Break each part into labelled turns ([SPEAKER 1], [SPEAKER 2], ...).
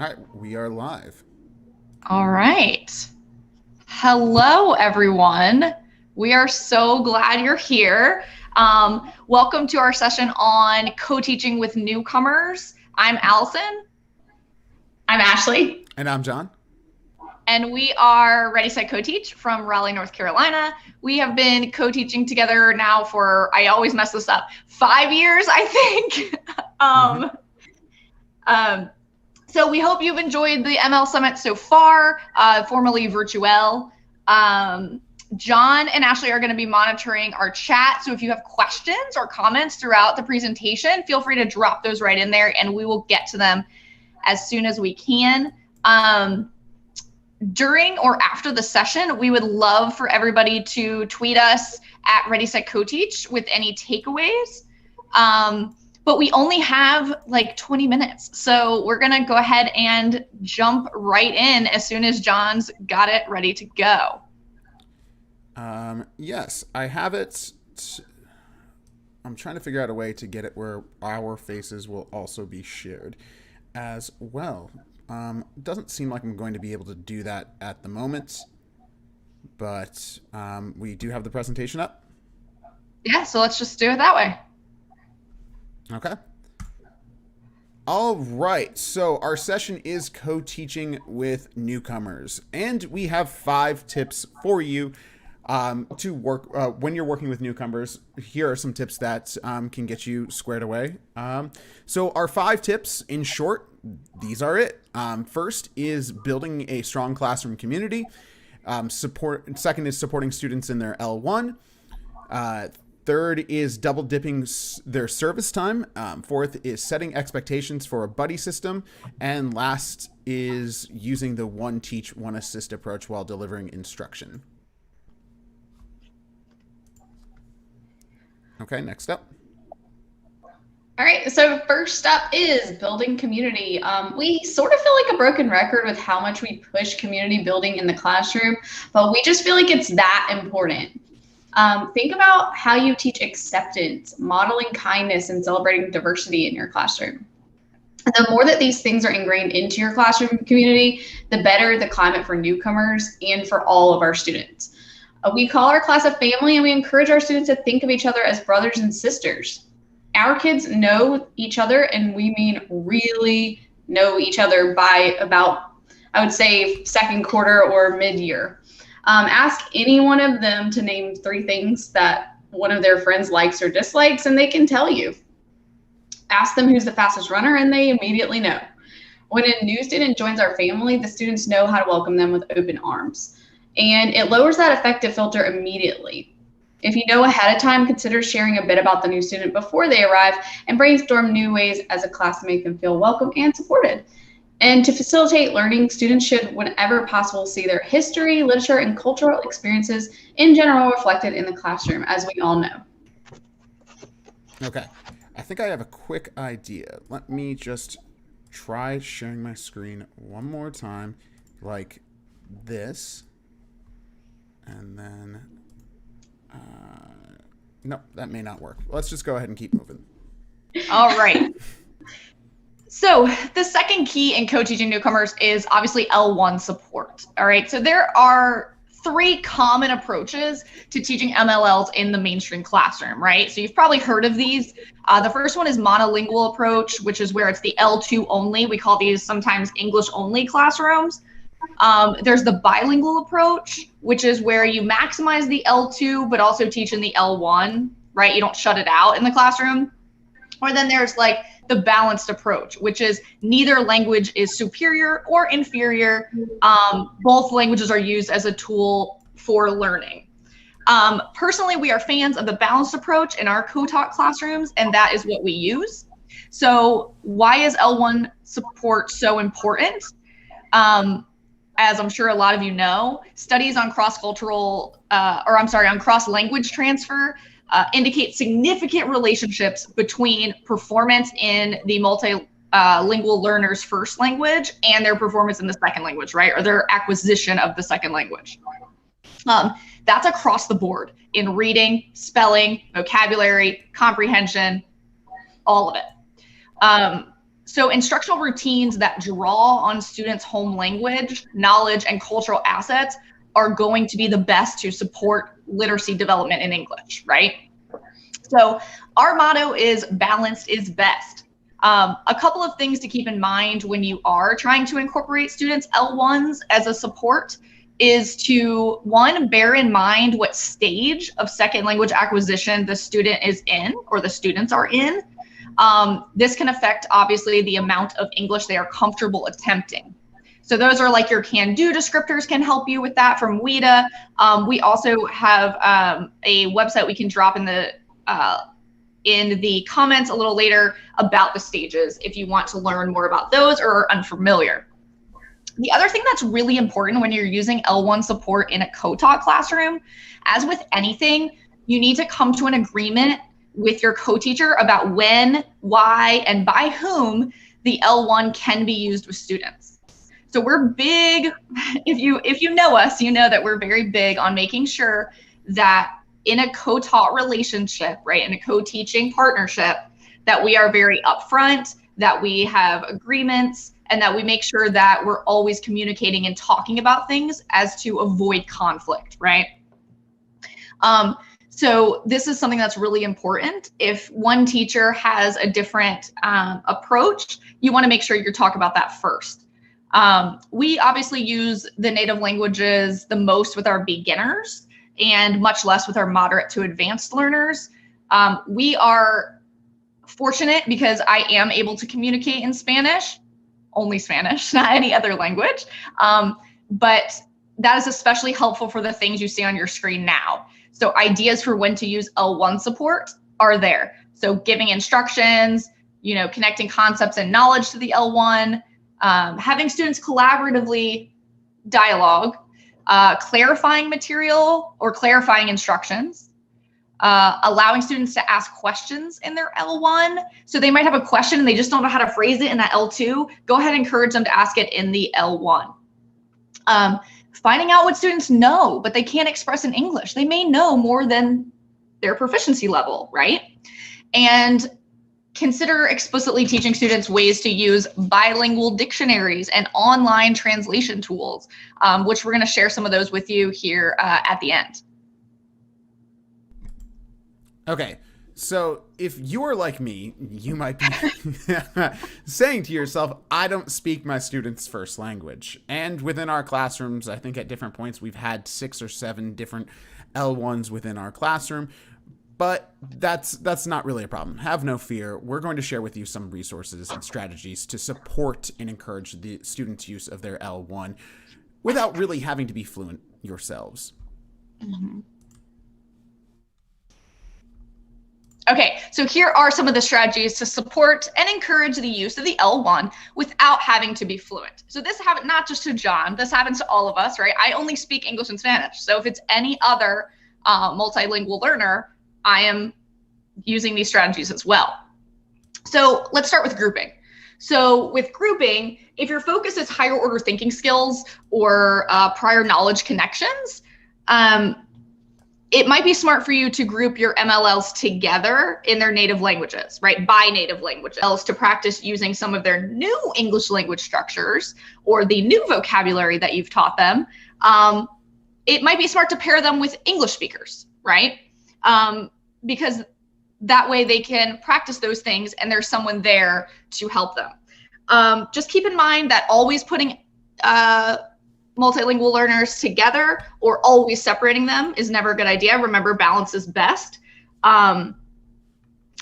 [SPEAKER 1] All right, we are live.
[SPEAKER 2] All right. Hello, everyone. We are so glad you're here. Welcome to our session on co-teaching with newcomers. I'm Allison.
[SPEAKER 3] I'm Ashley.
[SPEAKER 1] And I'm John.
[SPEAKER 2] And we are ReadySetCoteach from Raleigh, North Carolina. We have been co-teaching together now for, I always mess this up, 5 years, I think. So we hope you've enjoyed the ML Summit so far, formerly Virtuel. John and Ashley are going to be monitoring our chat. So if you have questions or comments throughout the presentation, feel free to drop those right in there and we will get to them as soon as we can. During or after the session, we would love for everybody to tweet us at ReadySetCoteach with any takeaways. But we only have like 20 minutes. So we're going to go ahead and jump right in as soon as John's got it ready to go.
[SPEAKER 1] Yes, I have it. I'm trying to figure out a way to get it where our faces will also be shared as well. Doesn't seem like I'm going to be able to do that at the moment, but we do have the presentation up.
[SPEAKER 2] Yeah, so let's just do it that way.
[SPEAKER 1] Okay. All right. So our session is co-teaching with newcomers, and we have 5 tips for you to work when you're working with newcomers. Here are some tips that can get you squared away. So our 5 tips, in short, these are it. First is building a strong classroom community. Second is supporting students in their L1. Third is double dipping their service time. Fourth is setting expectations for a buddy system. And last is using the one teach, one assist approach while delivering instruction. Okay, next up.
[SPEAKER 3] All right, so first up is building community. We sort of feel like a broken record with how much we push community building in the classroom, but we just feel like it's that important. Think about how you teach acceptance, modeling kindness, and celebrating diversity in your classroom. The more that these things are ingrained into your classroom community, the better the climate for newcomers and for all of our students. We call our class a family, and we encourage our students to think of each other as brothers and sisters. Our kids know each other, and we mean really know each other by about, I would say, second quarter or mid-year. Ask any one of them to name 3 things that one of their friends likes or dislikes, and they can tell you. Ask them who's the fastest runner, and they immediately know. When a new student joins our family, the students know how to welcome them with open arms. And it lowers that affective filter immediately. If you know ahead of time, consider sharing a bit about the new student before they arrive and brainstorm new ways as a class to make them feel welcome and supported. And to facilitate learning, students should, whenever possible, see their history, literature, and cultural experiences in general reflected in the classroom, as we all know.
[SPEAKER 1] Okay, I think I have a quick idea. Let me just try sharing my screen one more time, like this. And then, no, that may not work. Let's just go ahead and keep moving.
[SPEAKER 2] All right. So the second key in co-teaching newcomers is obviously L1 support. All right. So there are 3 common approaches to teaching MLLs in the mainstream classroom, right? So you've probably heard of these. The first one is monolingual approach, which is where it's the L2 only. We call these sometimes English only classrooms. There's the bilingual approach, which is where you maximize the L2, but also teach in the L1, right? You don't shut it out in the classroom. Or then there's like the balanced approach, which is neither language is superior or inferior. Both languages are used as a tool for learning. Personally, we are fans of the balanced approach in our co-taught classrooms, and that is what we use. So why is L1 support so important? As I'm sure a lot of you know, studies on on cross-language transfer indicate significant relationships between performance in the multilingual learner's first language and their performance in the second language, right? Or their acquisition of the second language. That's across the board in reading, spelling, vocabulary, comprehension, all of it. So instructional routines that draw on students' home language, knowledge, and cultural assets are going to be the best to support literacy development in English, right? So our motto is balanced is best. A couple of things to keep in mind when you are trying to incorporate students' L1s as a support is to, one, bear in mind what stage of second language acquisition the student is in or the students are in. This can affect, obviously, the amount of English they are comfortable attempting. So those are like your can-do descriptors can help you with that from WIDA. We also have a website we can drop in the comments a little later about the stages if you want to learn more about those or are unfamiliar. The other thing that's really important when you're using L1 support in a co-taught classroom, as with anything, you need to come to an agreement with your co-teacher about when, why, and by whom the L1 can be used with students. So we're big, if you know us, you know that we're very big on making sure that in a co-taught relationship, right, in a co-teaching partnership, that we are very upfront, that we have agreements, and that we make sure that we're always communicating and talking about things as to avoid conflict, right? So this is something that's really important. If one teacher has a different approach, you want to make sure you talk about that first. We obviously use the native languages the most with our beginners and much less with our moderate to advanced learners. We are fortunate because I am able to communicate in Spanish, only Spanish, not any other language. But that is especially helpful for the things you see on your screen now. So ideas for when to use L1 support are there. So giving instructions, connecting concepts and knowledge to the L1, having students collaboratively dialogue, clarifying material or clarifying instructions, allowing students to ask questions in their L1. So they might have a question and they just don't know how to phrase it in that L2. Go ahead and encourage them to ask it in the L1. Finding out what students know, but they can't express in English. They may know more than their proficiency level, right? And consider explicitly teaching students ways to use bilingual dictionaries and online translation tools, which we're going to share some of those with you here at the end.
[SPEAKER 1] Okay, so if you're like me, you might be saying to yourself, I don't speak my students' first language. And within our classrooms, I think at different points, we've had 6 or 7 different L1s within our classroom. But that's not really a problem. Have no fear. We're going to share with you some resources and strategies to support and encourage the students' use of their L1 without really having to be fluent yourselves.
[SPEAKER 2] Mm-hmm. Okay, so here are some of the strategies to support and encourage the use of the L1 without having to be fluent. So this happens not just to John, this happens to all of us, right? I only speak English and Spanish. So if it's any other multilingual learner, I am using these strategies as well. So let's start with grouping. So with grouping, if your focus is higher order thinking skills or prior knowledge connections, it might be smart for you to group your MLLs together in their native languages, right? By native languages, to practice using some of their new English language structures or the new vocabulary that you've taught them. It might be smart to pair them with English speakers, right? Because that way they can practice those things and there's someone there to help them. Just keep in mind that always putting multilingual learners together or always separating them is never a good idea. Remember, balance is best.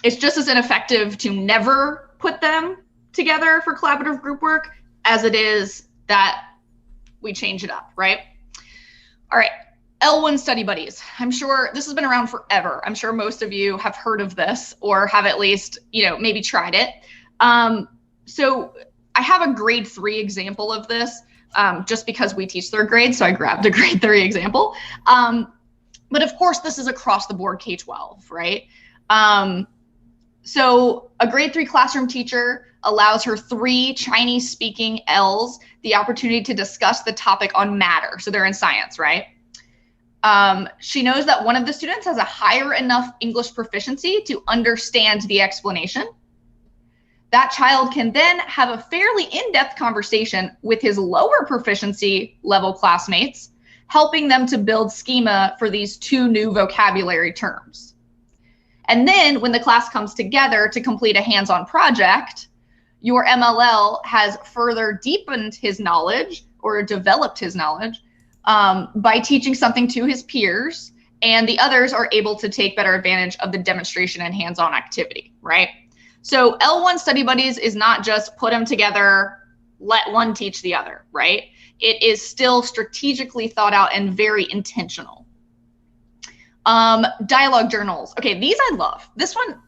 [SPEAKER 2] It's just as ineffective to never put them together for collaborative group work as it is that we change it up, right? All right, L1 study buddies. I'm sure this has been around forever. I'm sure most of you have heard of this or have at least, maybe tried it. So I have a grade 3 example of this. Just because we teach 3rd grade, so I grabbed a grade 3 example. But of course, this is across the board K-12, right? So a grade 3 classroom teacher allows her 3 Chinese-speaking Ls the opportunity to discuss the topic on matter. So they're in science, right? She knows that one of the students has a higher enough English proficiency to understand the explanation. that child can then have a fairly in-depth conversation with his lower proficiency level classmates, helping them to build schema for these 2 new vocabulary terms. And then when the class comes together to complete a hands-on project, your MLL has further deepened his knowledge or developed his knowledge by teaching something to his peers, and the others are able to take better advantage of the demonstration and hands-on activity, right? So L1 study buddies is not just put them together, let one teach the other, right? It is still strategically thought out and very intentional. Dialogue journals. Okay, these I love. This one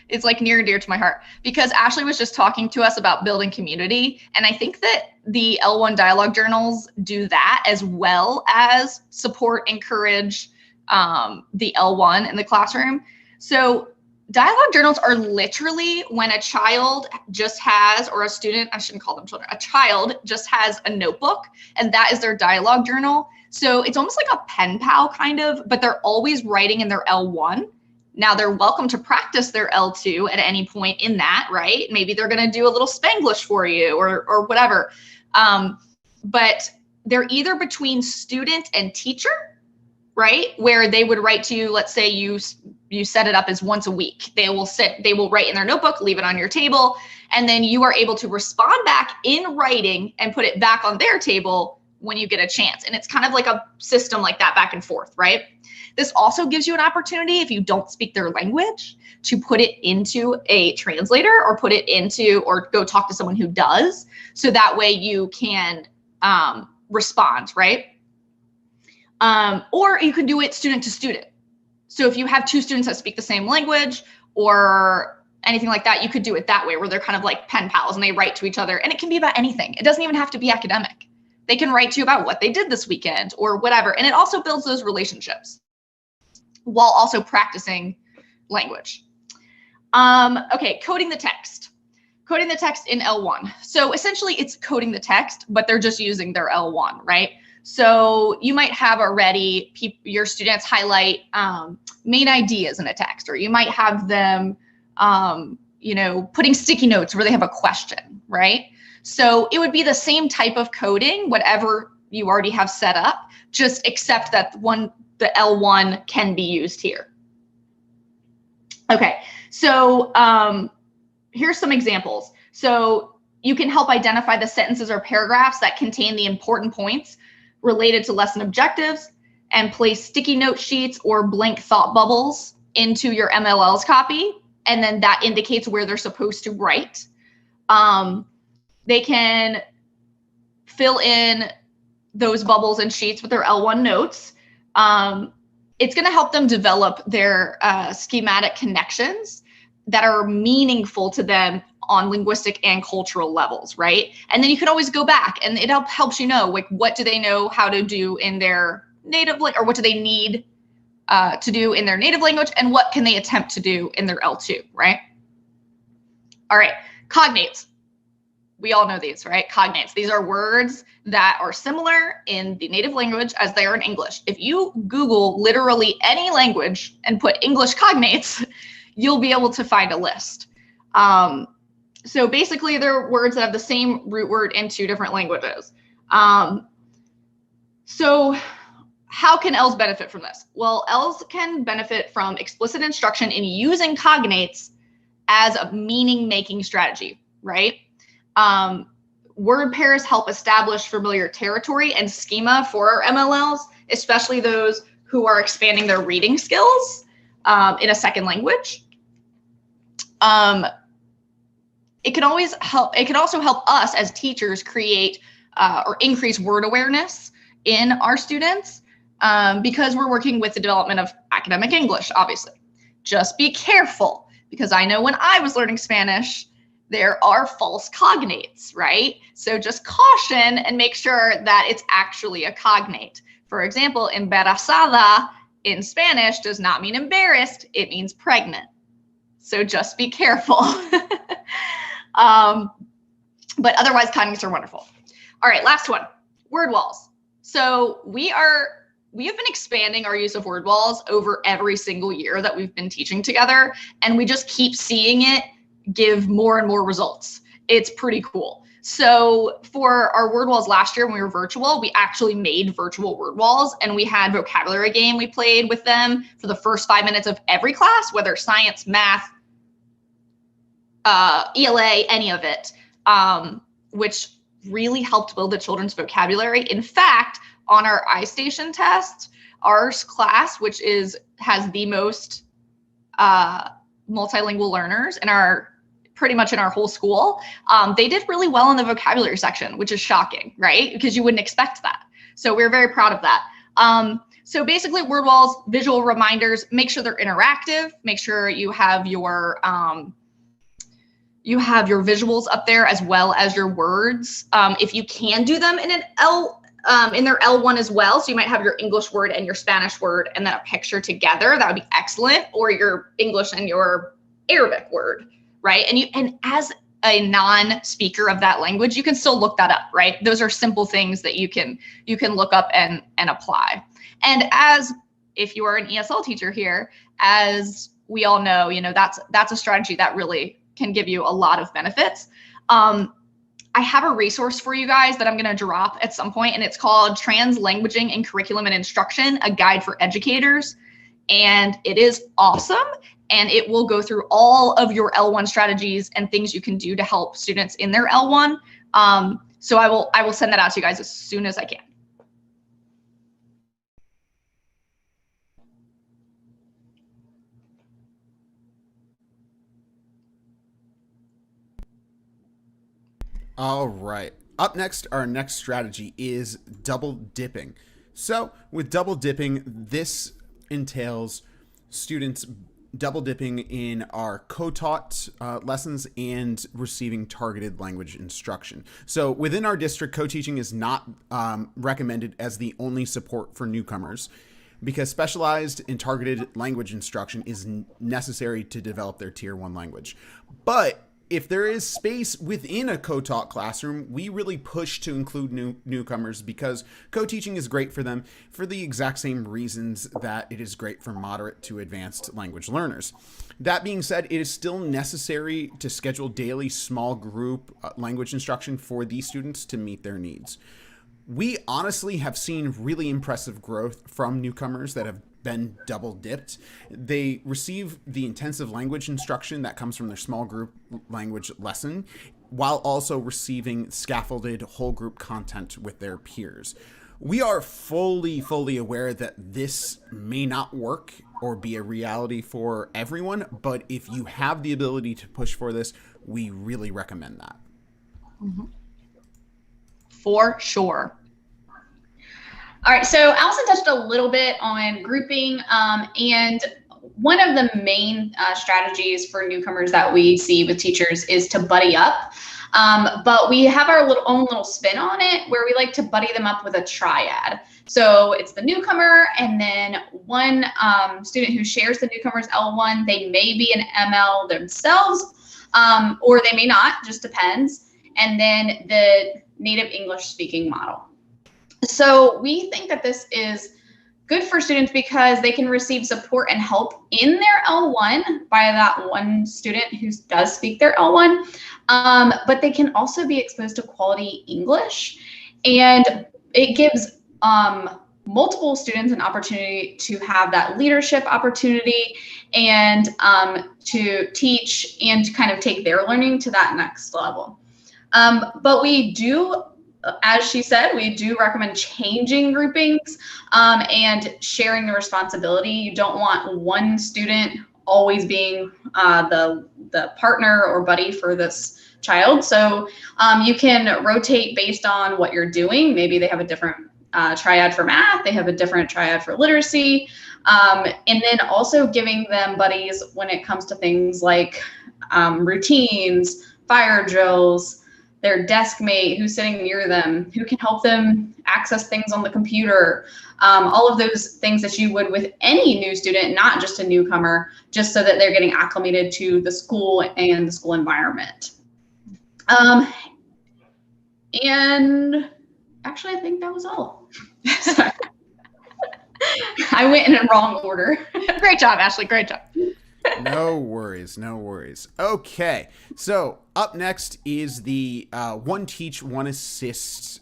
[SPEAKER 2] is like near and dear to my heart because Ashley was just talking to us about building community. And I think that the L1 dialogue journals do that as well as support, encourage the L1 in the classroom. So dialogue journals are literally when a child just has, or a student, I shouldn't call them children, a child just has a notebook and that is their dialogue journal. So it's almost like a pen pal kind of, but they're always writing in their L1. Now they're welcome to practice their L2 at any point in that, right? Maybe they're going to do a little Spanglish for you or whatever. But they're either between student and teacher, right? Where they would write to you, let's say you set it up as once a week. They will write in their notebook, leave it on your table, and then you are able to respond back in writing and put it back on their table when you get a chance. And it's kind of like a system like that back and forth, right? This also gives you an opportunity, if you don't speak their language, to put it into a translator or put it into, or go talk to someone who does. So that way you can respond, right? Or you could do it student to student. So if you have 2 students that speak the same language or anything like that, you could do it that way where they're kind of like pen pals and they write to each other, and it can be about anything. It doesn't even have to be academic. They can write to you about what they did this weekend or whatever. And it also builds those relationships while also practicing language. Okay, coding the text. Coding the text in L1. So essentially it's coding the text, but they're just using their L1, right? So you might have already your students highlight main ideas in a text, or you might have them, putting sticky notes where they have a question, right? So it would be the same type of coding, whatever you already have set up, just except that the L1 can be used here. Okay, so here's some examples. So you can help identify the sentences or paragraphs that contain the important points related to lesson objectives and place sticky note sheets or blank thought bubbles into your MLL's copy. And then that indicates where they're supposed to write. They can fill in those bubbles and sheets with their L1 notes. It's going to help them develop their schematic connections that are meaningful to them on linguistic and cultural levels, right? And then you can always go back and it helps you know, like, what do they know how to do in their native language, or what do they need to do in their native language, and what can they attempt to do in their L2, right? All right, cognates. We all know these, right? Cognates. These are words that are similar in the native language as they are in English. If you Google literally any language and put English cognates, you'll be able to find a list. So basically, they're words that have the same root word in 2 different languages. So how can Ls benefit from this? Well, Ls can benefit from explicit instruction in using cognates as a meaning-making strategy, right? Word pairs help establish familiar territory and schema for our MLLs, especially those who are expanding their reading skills in a second language. It can always help. It can also help us as teachers create or increase word awareness in our students because we're working with the development of academic English, obviously. Just be careful, because I know when I was learning Spanish, there are false cognates, right? So just caution and make sure that it's actually a cognate. For example, embarazada in Spanish does not mean embarrassed, it means pregnant. So just be careful. But otherwise, cognates are wonderful. All right, last one, word walls. So we have been expanding our use of word walls over every single year that we've been teaching together, and we just keep seeing it give more and more results. It's pretty cool. So for our word walls last year when we were virtual, we actually made virtual word walls, and we had vocabulary game we played with them for the first 5 minutes of every class, whether science, math, ELA, any of it, which really helped build the children's vocabulary. In fact, on our iStation test, our class, which has the most multilingual learners pretty much in our whole school, they did really well in the vocabulary section, which is shocking, right? Because you wouldn't expect that. So we're very proud of that. So basically, word walls, visual reminders, make sure they're interactive, make sure you have your visuals up there as well as your words. If you can do them in their L1 as well, so you might have your English word and your Spanish word and then a picture together, that would be excellent, or your English and your Arabic word, right? And as a non-speaker of that language, you can still look that up, right? Those are simple things that you can look up and apply. And if you are an ESL teacher here, as we all know, that's a strategy that really can give you a lot of benefits. I have a resource for you guys that I'm going to drop at some point, and it's called Translanguaging in Curriculum and Instruction, a guide for educators. And it is awesome. And it will go through all of your L1 strategies and things you can do to help students in their L1. So I will send that out to you guys as soon as I can.
[SPEAKER 1] All right. Up next, our next strategy is double dipping. So with double dipping, this entails students double dipping in our co-taught lessons and receiving targeted language instruction. So within our district, co-teaching is not recommended as the only support for newcomers, because specialized and targeted language instruction is necessary to develop their tier 1 language. But if there is space within a co-taught classroom, we really push to include newcomers, because co-teaching is great for them for the exact same reasons that it is great for moderate to advanced language learners. That being said, it is still necessary to schedule daily small group language instruction for these students to meet their needs. We honestly have seen really impressive growth from newcomers that have been double dipped. They receive the intensive language instruction that comes from their small group language lesson, while also receiving scaffolded whole group content with their peers. We are fully aware that this may not work or be a reality for everyone, but if you have the ability to push for this, we really recommend that.
[SPEAKER 2] Mm-hmm. For sure.
[SPEAKER 3] All right, so Allison touched a little bit on grouping, and one of the main strategies for newcomers that we see with teachers is to buddy up. But we have our own little spin on it, where we like to buddy them up with a triad. So it's the newcomer, and then one student who shares the newcomer's L1. They may be an ML themselves, or they may not, just depends. And then the native English speaking model. So we think that this is good for students because they can receive support and help in their L1 by that one student who does speak their L1, but they can also be exposed to quality English, and it gives multiple students an opportunity to have that leadership opportunity and to teach and to kind of take their learning to that next level. But we do, as she said, we do recommend changing groupings and sharing the responsibility. You don't want one student always being the partner or buddy for this child. So you can rotate based on what you're doing. Maybe they have a different triad for math, they have a different triad for literacy, and then also giving them buddies when it comes to things like routines, fire drills, their desk mate who's sitting near them, who can help them access things on the computer, all of those things that you would with any new student, not just a newcomer, just so that they're getting acclimated to the school and the school environment. And actually, I think that was all. I went in a wrong order.
[SPEAKER 2] Great job, Ashley, great job.
[SPEAKER 1] No worries, no worries. Okay, so up next is the one teach, one assist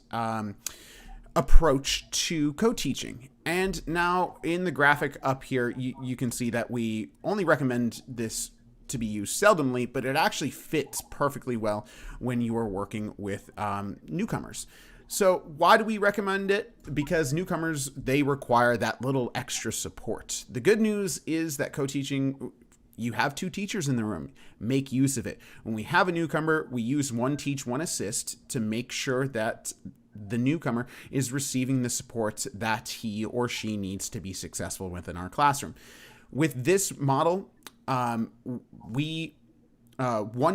[SPEAKER 1] approach to co-teaching. And now in the graphic up here, you can see that we only recommend this to be used seldomly, but it actually fits perfectly well when you are working with newcomers. So why do we recommend it? Because newcomers, they require that little extra support. The good news is that co-teaching, you have two teachers in the room. Make use of it. When we have a newcomer, we use one teach, one assist to make sure that the newcomer is receiving the support that he or she needs to be successful within our classroom. With this model, one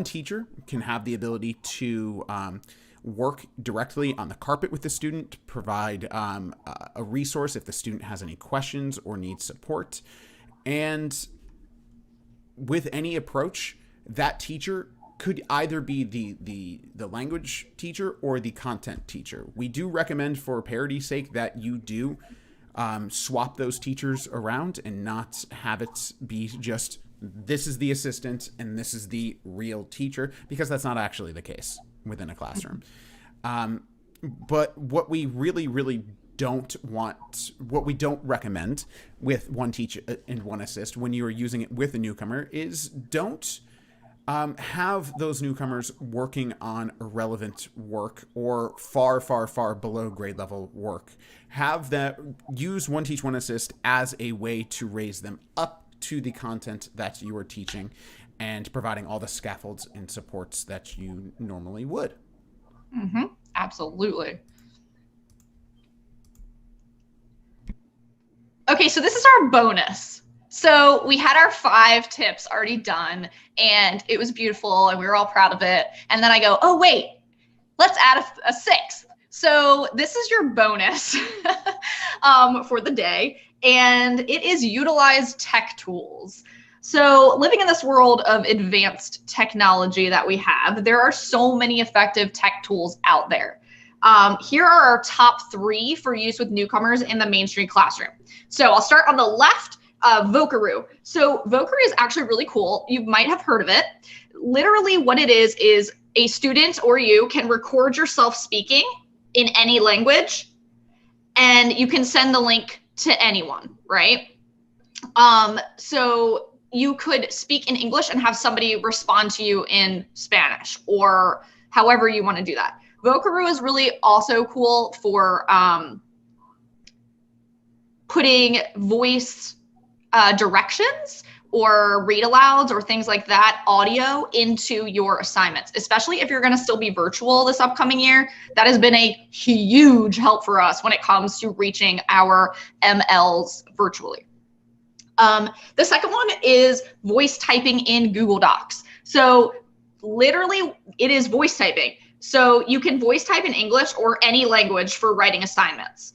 [SPEAKER 1] teacher can have the ability to work directly on the carpet with the student, provide a resource if the student has any questions or needs support. And with any approach, that teacher could either be the language teacher or the content teacher. We do recommend, for parity's sake, that you do swap those teachers around and not have it be just this is the assistant and this is the real teacher, because that's not actually the case within a classroom. But what we really don't recommend with one teach and one assist when you are using it with a newcomer is don't have those newcomers working on irrelevant work or far below grade level work. Have that, use one teach, one assist as a way to raise them up to the content that you are teaching and providing all the scaffolds and supports that you normally would.
[SPEAKER 2] Mm-hmm. Absolutely. Okay, so this is our bonus. So we had our 5 tips already done and it was beautiful and we were all proud of it. And then I go, oh wait, let's add a 6th. So this is your bonus for the day, and it is utilize tech tools. So living in this world of advanced technology that we have, there are so many effective tech tools out there. Here are our top 3 for use with newcomers in the mainstream classroom. So I'll start on the left, Vocaroo. So Vocaroo is actually really cool. You might have heard of it. Literally what it is a student or you can record yourself speaking in any language and you can send the link to anyone, right? So you could speak in English and have somebody respond to you in Spanish or however you want to do that. Vocaroo is really also cool for putting voice directions or read alouds or things like that, audio, into your assignments, especially if you're going to still be virtual this upcoming year. That has been a huge help for us when it comes to reaching our MLs virtually. The second one is voice typing in Google Docs. So literally it is voice typing. So you can voice type in English or any language for writing assignments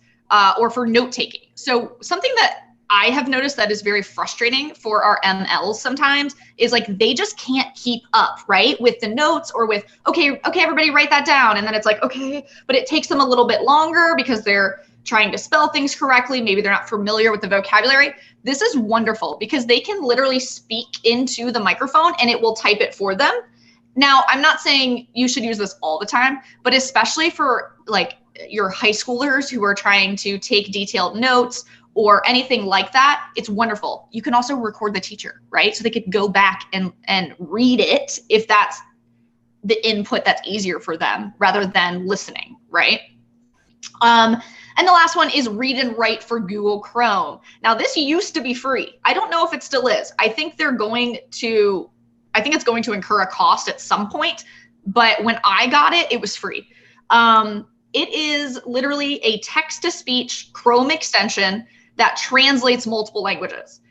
[SPEAKER 2] or for note taking. So something that I have noticed that is very frustrating for our MLs sometimes is like they just can't keep up, right? With the notes or with, okay, everybody write that down. And then it's like, okay, but it takes them a little bit longer because they're trying to spell things correctly. Maybe they're not familiar with the vocabulary. This is wonderful because they can literally speak into the microphone and it will type it for them. Now, I'm not saying you should use this all the time, but especially for like your high schoolers who are trying to take detailed notes or anything like that, it's wonderful. You can also record the teacher, right? So they could go back and read it if that's the input that's easier for them rather than listening, right? And the last one is read and write for Google Chrome. Now, this used to be free. I don't know if it still is. I think it's going to incur a cost at some point, but when I got it, it was free. It is literally a text-to-speech Chrome extension that translates multiple languages.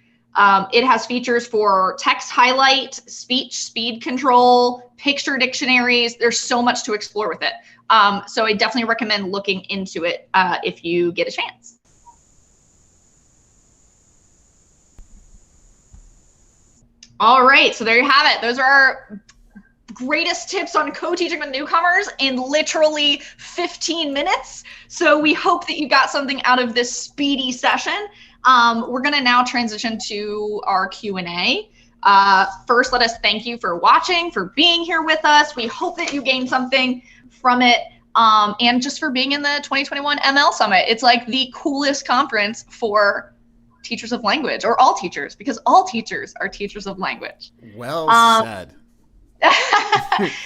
[SPEAKER 2] It has features for text highlight, speech speed control, picture dictionaries. There's so much to explore with it. So I definitely recommend looking into it if you get a chance. All right, so there you have it. Those are our greatest tips on co-teaching with newcomers in literally 15 minutes. So we hope that you got something out of this speedy session. We're gonna now transition to our Q&A. First, let us thank you for watching, for being here with us. We hope that you gained something from it, and just for being in the 2021 ML Summit. It's like the coolest conference for teachers of language, or all teachers, because all teachers are teachers of language.
[SPEAKER 1] Well said.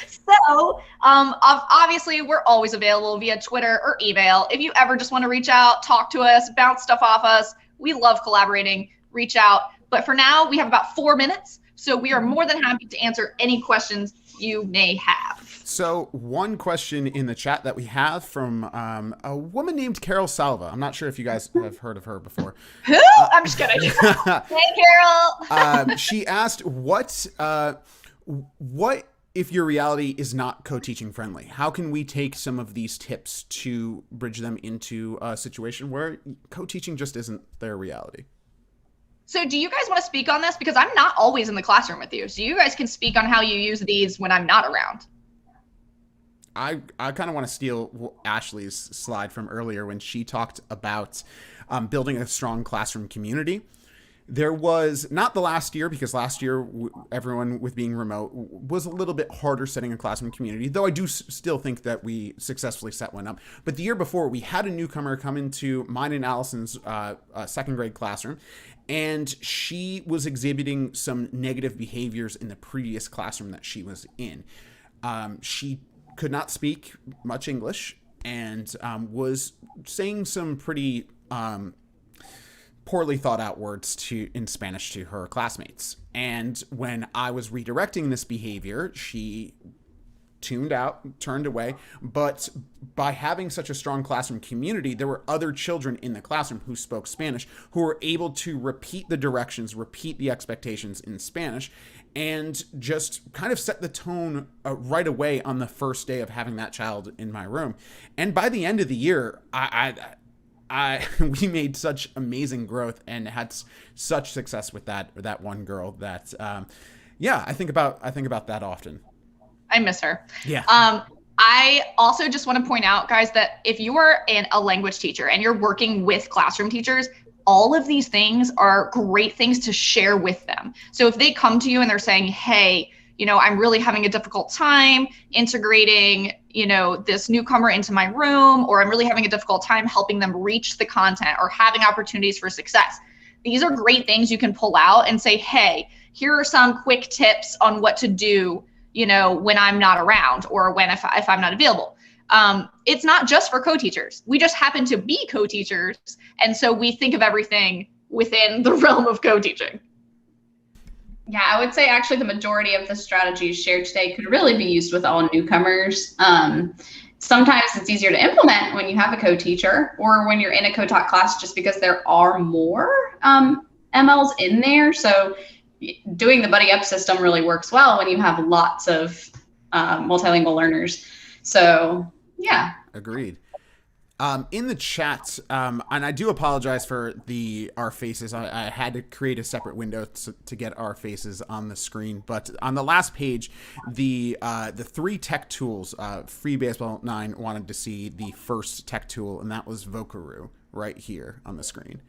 [SPEAKER 2] So, obviously, we're always available via Twitter or email. If you ever just want to reach out, talk to us, bounce stuff off us, we love collaborating. Reach out. But for now, we have about 4 minutes, so we are more than happy to answer any questions you may have.
[SPEAKER 1] So one question in the chat that we have from a woman named Carol Salva. I'm not sure if you guys have heard of her before.
[SPEAKER 2] Who? I'm just kidding. Hey, Carol.
[SPEAKER 1] She asked, what if your reality is not co-teaching friendly? How can we take some of these tips to bridge them into a situation where co-teaching just isn't their reality?
[SPEAKER 2] So do you guys want to speak on this? Because I'm not always in the classroom with you. So you guys can speak on how you use these when I'm not around.
[SPEAKER 1] I kind of want to steal Ashley's slide from earlier when she talked about building a strong classroom community. There was, not the last year, because last year everyone with being remote was a little bit harder setting a classroom community, though I do still think that we successfully set one up. But the year before, we had a newcomer come into mine and Allison's second grade classroom, and she was exhibiting some negative behaviors in the previous classroom that she was in. She could not speak much English and was saying some pretty poorly thought out words in Spanish to her classmates. And when I was redirecting this behavior, she tuned out, turned away. But by having such a strong classroom community, there were other children in the classroom who spoke Spanish who were able to repeat the directions, repeat the expectations in Spanish, and just kind of set the tone right away on the first day of having that child in my room. And by the end of the year, we made such amazing growth and had such success with that one girl that, I think about that often.
[SPEAKER 2] I miss her.
[SPEAKER 1] Yeah.
[SPEAKER 2] I also just want to point out, guys, that if you are a language teacher and you're working with classroom teachers, all of these things are great things to share with them. So if they come to you and they're saying, hey, I'm really having a difficult time integrating, this newcomer into my room, or I'm really having a difficult time helping them reach the content or having opportunities for success. These are great things you can pull out and say, hey, here are some quick tips on what to do, when I'm not around, or when if I'm not available. It's not just for co-teachers. We just happen to be co-teachers. And so we think of everything within the realm of co-teaching.
[SPEAKER 3] Yeah, I would say actually the majority of the strategies shared today could really be used with all newcomers. Sometimes it's easier to implement when you have a co-teacher or when you're in a co-taught class, just because there are more MLs in there. So doing the buddy up system really works well when you have lots of multilingual learners. So yeah.
[SPEAKER 1] Agreed. In the chat, and I do apologize for our faces. I had to create a separate window to get our faces on the screen. But on the last page, the 3 tech tools, Free Baseball 9 wanted to see the first tech tool, and that was Vocaroo right here on the screen.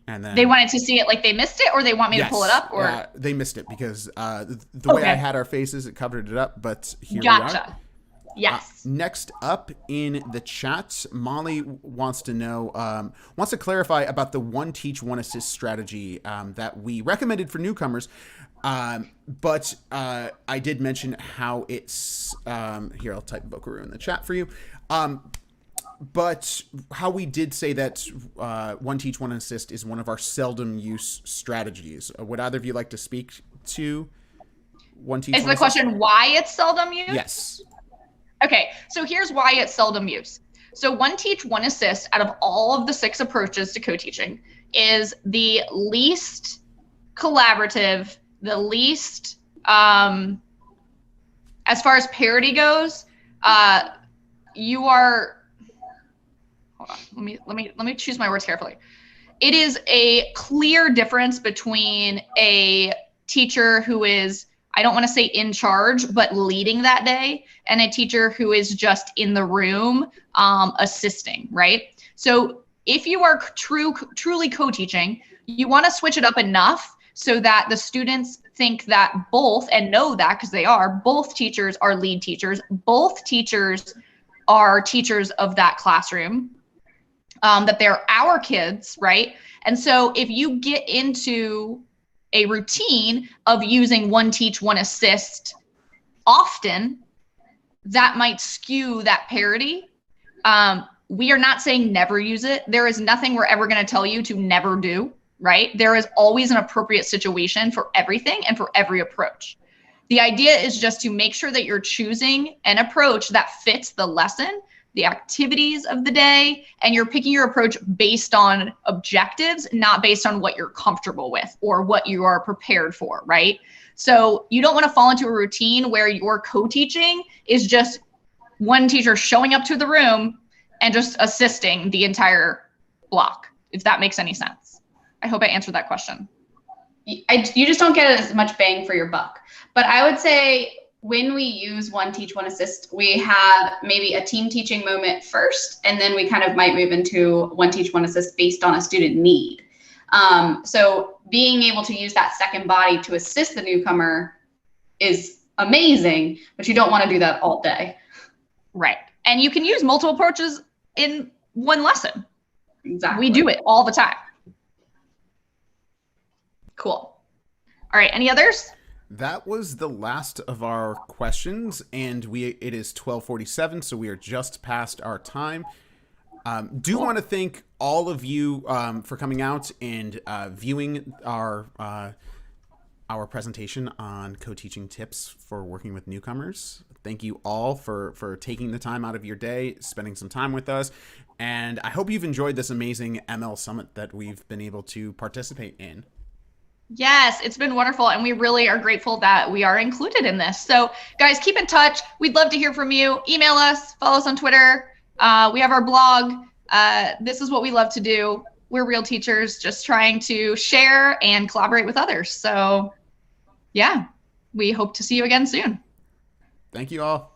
[SPEAKER 1] And then
[SPEAKER 2] they wanted to see it, like they missed it, or they want me to pull it up, or
[SPEAKER 1] they missed it because the way I had our faces, it covered it up. But here we are.
[SPEAKER 2] Yes.
[SPEAKER 1] Next up in the chat, Molly wants to clarify about the one teach, one assist strategy that we recommended for newcomers. But I did mention how it's here. I'll type Vocaroo in the chat for you. But how we did say that one teach, one assist is one of our seldom use strategies. Would either of you like to speak to one teach?
[SPEAKER 2] Is the question why it's seldom used?
[SPEAKER 1] Yes.
[SPEAKER 2] Okay, so here's why it's seldom used. So one teach, one assist out of all of the 6 approaches to co-teaching is the least collaborative, the least, as far as parity goes, you are, hold on, let me choose my words carefully. It is a clear difference between a teacher who is, I don't want to say in charge, but leading that day, and a teacher who is just in the room assisting, right? So if you are truly co-teaching, you want to switch it up enough so that the students think that both, and know that because they are, both teachers are lead teachers, both teachers are teachers of that classroom, that they're our kids, right? And so if you get into a routine of using one teach, one assist often, that might skew that parity. We are not saying never use it. There is nothing we're ever going to tell you to never do, right? There is always an appropriate situation for everything and for every approach. The idea is just to make sure that you're choosing an approach that fits the lesson, the activities of the day, and you're picking your approach based on objectives, not based on what you're comfortable with or what you are prepared for, right? So you don't want to fall into a routine where your co-teaching is just one teacher showing up to the room and just assisting the entire block, if that makes any sense. I hope I answered that question.
[SPEAKER 3] You just don't get as much bang for your buck. But I would say when we use one teach, one assist, we have maybe a team teaching moment first, and then we kind of might move into one teach, one assist based on a student need. So being able to use that second body to assist the newcomer is amazing, but you don't want to do that all day.
[SPEAKER 2] Right. And you can use multiple approaches in one lesson.
[SPEAKER 3] Exactly.
[SPEAKER 2] We do it all the time. Cool. All right. Any others?
[SPEAKER 1] That was the last of our questions, and it is 12:47, so we are just past our time. Do want to thank all of you for coming out and viewing our presentation on co-teaching tips for working with newcomers. Thank you all for taking the time out of your day, spending some time with us, and I hope you've enjoyed this amazing ML Summit that we've been able to participate in.
[SPEAKER 2] Yes, it's been wonderful, and we really are grateful that we are included in this. So guys, keep in touch. We'd love to hear from you. Email us, follow us on Twitter. We have our blog. This is what we love to do. We're real teachers just trying to share and collaborate with others. So yeah, we hope to see you again soon.
[SPEAKER 1] Thank you all.